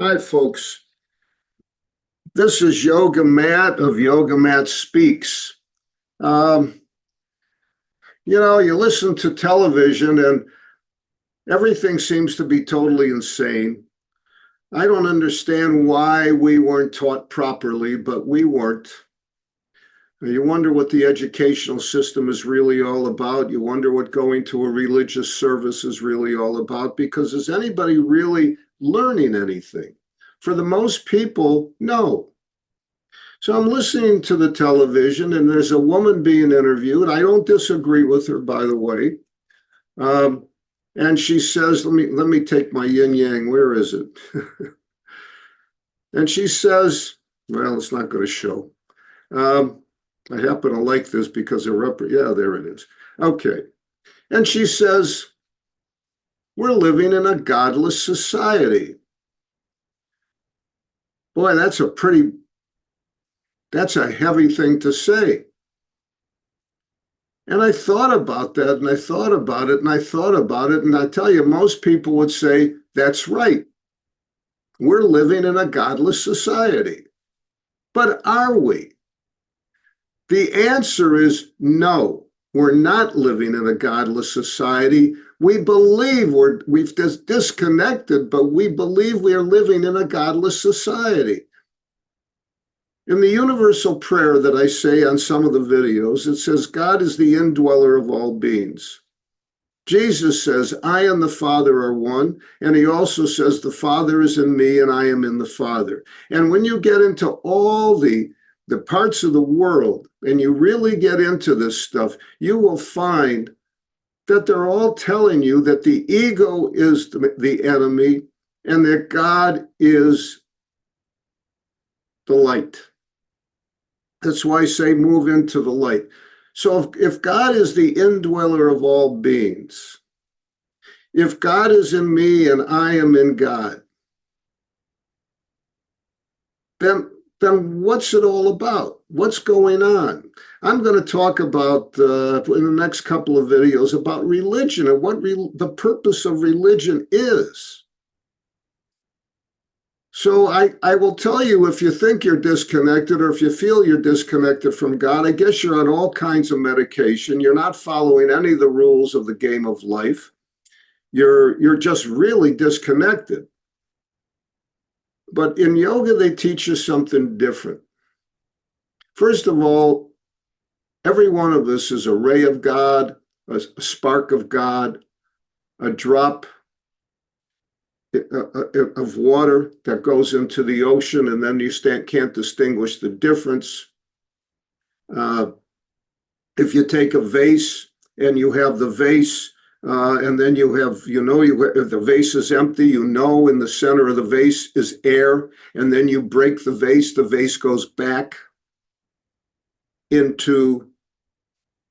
Hi, folks. This is Yoga Matt of Yoga Matt Speaks. Um, you listen to television and everything seems to be totally insane. I don't understand why we weren't taught properly, but we weren't. You wonder what the educational system is really all about. You wonder what going to a religious service is really all about, because is anybody really learning anything? For the most people, no. So I'm listening to the television, and there's a woman being interviewed. I don't disagree with her, by the way. Um, and she says, "Let me take my yin yang. Where is it?" And she says, "Well, it's not going to show." Um, I happen to like this because yeah, there it is. Okay. And she says, "We're living in a godless society." Boy, that's a heavy thing to say. And I thought about that, and I thought about it, and I thought about it, and I tell you, most people would say, that's right. We're living in a godless society. But are we? The answer is no. We're not living in a godless society. We believe we've disconnected, but we believe we are living in a godless society. In the universal prayer that I say on some of the videos, it says, God is the indweller of all beings. Jesus says, I and the Father are one. And he also says, the Father is in me and I am in the Father. And when you get into all the parts of the world and you really get into this stuff, you will find that they're all telling you that the ego is the enemy and that God is the light. That's why I say move into the light. So if God is the indweller of all beings, if God is in me and I am in God, then what's it all about? What's going on? I'm going to talk about in the next couple of videos about religion and what the purpose of religion is. So I will tell you, if you think you're disconnected or if you feel you're disconnected from God, I guess you're on all kinds of medication. You're not following any of the rules of the game of life. You're just really disconnected. But in yoga, they teach you something different. First of all, every one of us is a ray of God, a spark of God, a drop of water that goes into the ocean, and then you can't distinguish the difference. If you take a vase and you have the vase, and then if the vase is empty, in the center of the vase is air, and then you break the vase goes back into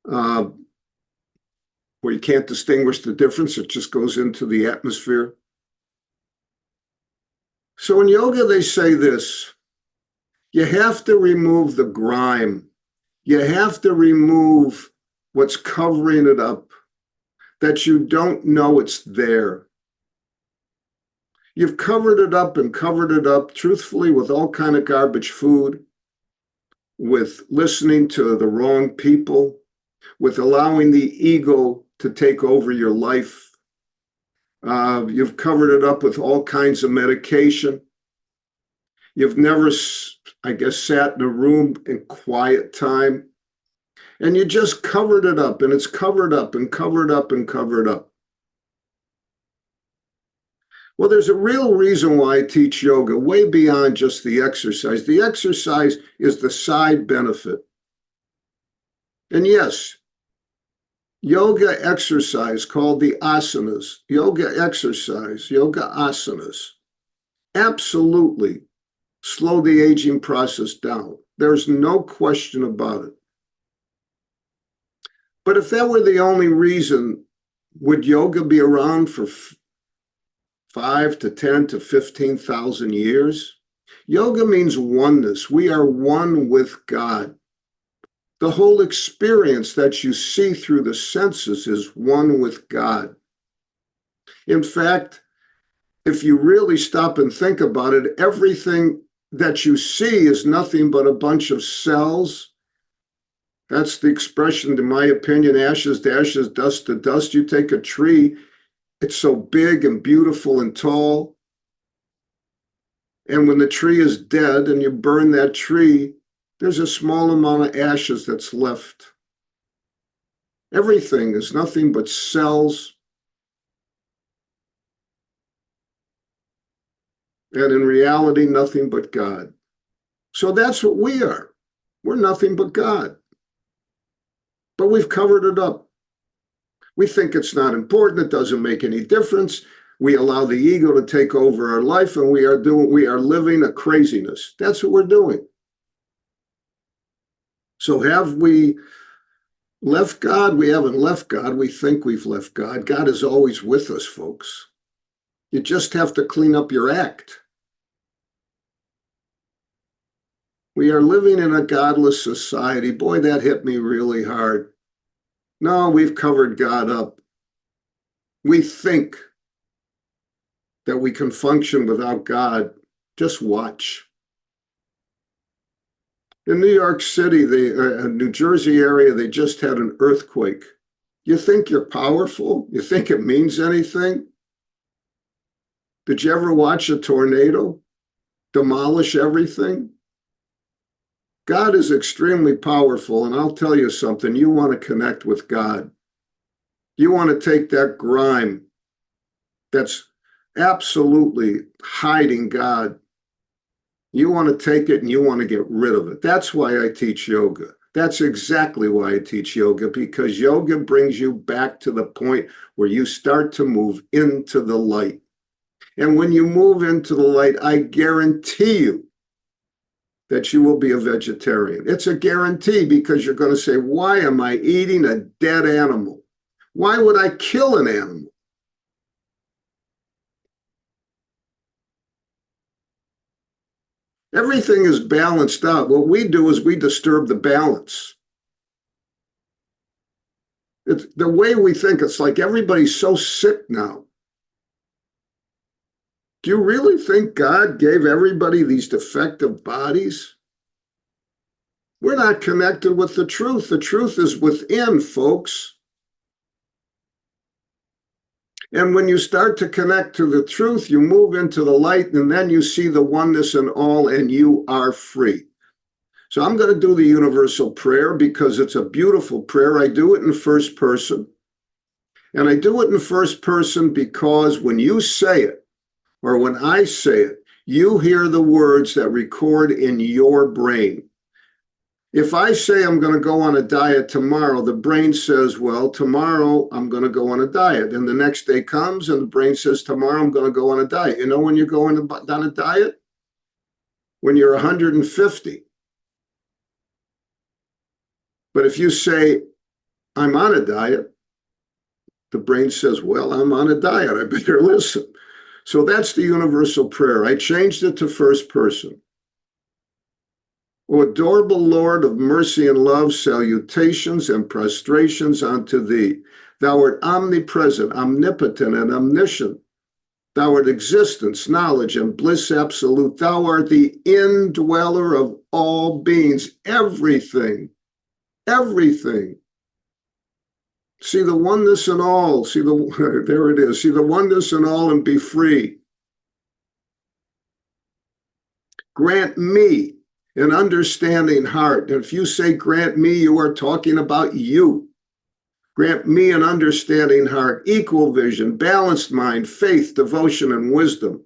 where you can't distinguish the difference. It just goes into the atmosphere. So in yoga, they say this: you have to remove the grime. You have to remove what's covering it up, that you don't know it's there. You've covered it up and covered it up, truthfully, with all kind of garbage food, with listening to the wrong people, with allowing the ego to take over your life. You've covered it up with all kinds of medication. You've never, I guess, sat in a room in quiet time. And you just covered it up, and it's covered up and covered up and covered up. Well, there's a real reason why I teach yoga, way beyond just the exercise. The exercise is the side benefit. And yes, yoga exercise called the asanas, yoga asanas, absolutely slow the aging process down. There's no question about it. But if that were the only reason, would yoga be around for 5 to 10 to 15,000 years? Yoga means oneness. We are one with God. The whole experience that you see through the senses is one with God. In fact, if you really stop and think about it, everything that you see is nothing but a bunch of cells. That's the expression, in my opinion, ashes to ashes, dust to dust. You take a tree, it's so big and beautiful and tall. And when the tree is dead and you burn that tree, there's a small amount of ashes that's left. Everything is nothing but cells. And in reality, nothing but God. So that's what we are. We're nothing but God. But we've covered it up. We think it's not important. It doesn't make any difference. We allow the ego to take over our life, and we are living a craziness. That's what we're doing. So have we left God? We haven't left God. We think we've left God. God is always with us, folks. You just have to clean up your act. We are living in a godless society. Boy, that hit me really hard. No, we've covered God up. We think that we can function without God. Just watch. In New York City, the New Jersey area, they just had an earthquake. You think you're powerful? You think it means anything? Did you ever watch a tornado demolish everything? God is extremely powerful, and I'll tell you something. You want to connect with God. You want to take that grime that's absolutely hiding God. You want to take it and you want to get rid of it. That's why I teach yoga. That's exactly why I teach yoga, because yoga brings you back to the point where you start to move into the light. And when you move into the light, I guarantee you that you will be a vegetarian. It's a guarantee, because you're going to say, why am I eating a dead animal? Why would I kill an animal? Everything is balanced out. What we do is we disturb the balance. It's the way we think. It's like everybody's so sick now. Do you really think God gave everybody these defective bodies? We're not connected with the truth. The truth is within, folks. And when you start to connect to the truth, you move into the light, and then you see the oneness in all, and you are free. So I'm going to do the universal prayer because it's a beautiful prayer. I do it in first person. And I do it in first person because when you say it, or when I say it, you hear the words that record in your brain. If I say I'm going to go on a diet tomorrow, the brain says, well, tomorrow I'm going to go on a diet. And the next day comes and the brain says, tomorrow I'm going to go on a diet. You know when you're going on a diet? When you're 150. But if you say, I'm on a diet, the brain says, well, I'm on a diet. I better listen. So that's the universal prayer. I changed it to first person. O adorable Lord of mercy and love, salutations and prostrations unto thee. Thou art omnipresent, omnipotent, and omniscient. Thou art existence, knowledge, and bliss absolute. Thou art the indweller of all beings, everything, everything. See the oneness in all. See there it is. See the oneness in all and be free. Grant me an understanding heart. And if you say grant me, you are talking about you. Grant me an understanding heart, equal vision, balanced mind, faith, devotion, and wisdom.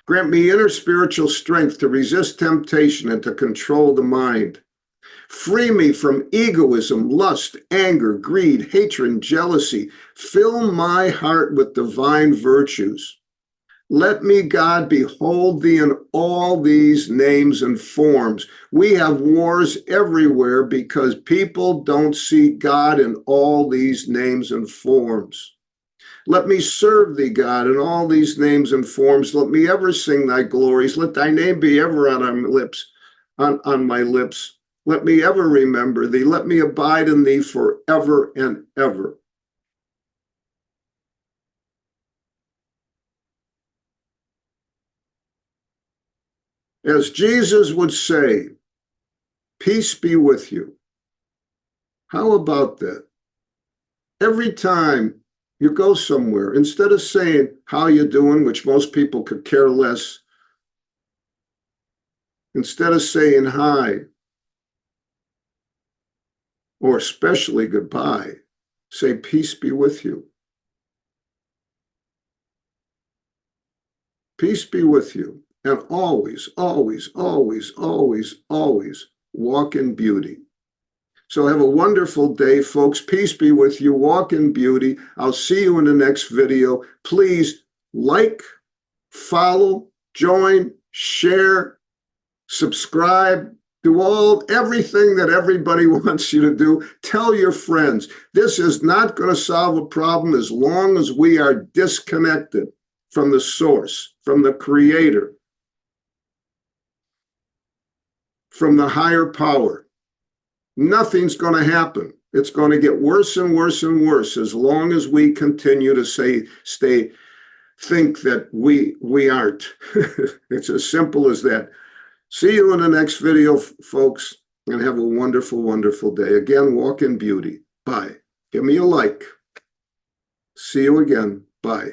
Grant me inner spiritual strength to resist temptation and to control the mind. Free me from egoism, lust, anger, greed, hatred, and jealousy. Fill my heart with divine virtues. Let me, God, behold thee in all these names and forms. We have wars everywhere because people don't see God in all these names and forms. Let me serve thee, God, in all these names and forms. Let me ever sing thy glories. Let thy name be ever on our lips, on my lips. Let me ever remember thee. Let me abide in thee forever and ever. As Jesus would say, peace be with you. How about that? Every time you go somewhere, instead of saying, how you doing, which most people could care less, instead of saying hi, or especially goodbye, say, peace be with you. Peace be with you. And always, always, always, always, always walk in beauty. So have a wonderful day, folks. Peace be with you. Walk in beauty. I'll see you in the next video. Please like, follow, join, share, subscribe, do everything that everybody wants you to do. Tell your friends. This is not going to solve a problem as long as we are disconnected from the source, from the creator, from the higher power. Nothing's going to happen. It's going to get worse and worse and worse as long as we continue to think that we aren't. It's as simple as that. See you in the next video, folks, and have a wonderful, wonderful day. Again, walk in beauty. Bye. Give me a like. See you again. Bye.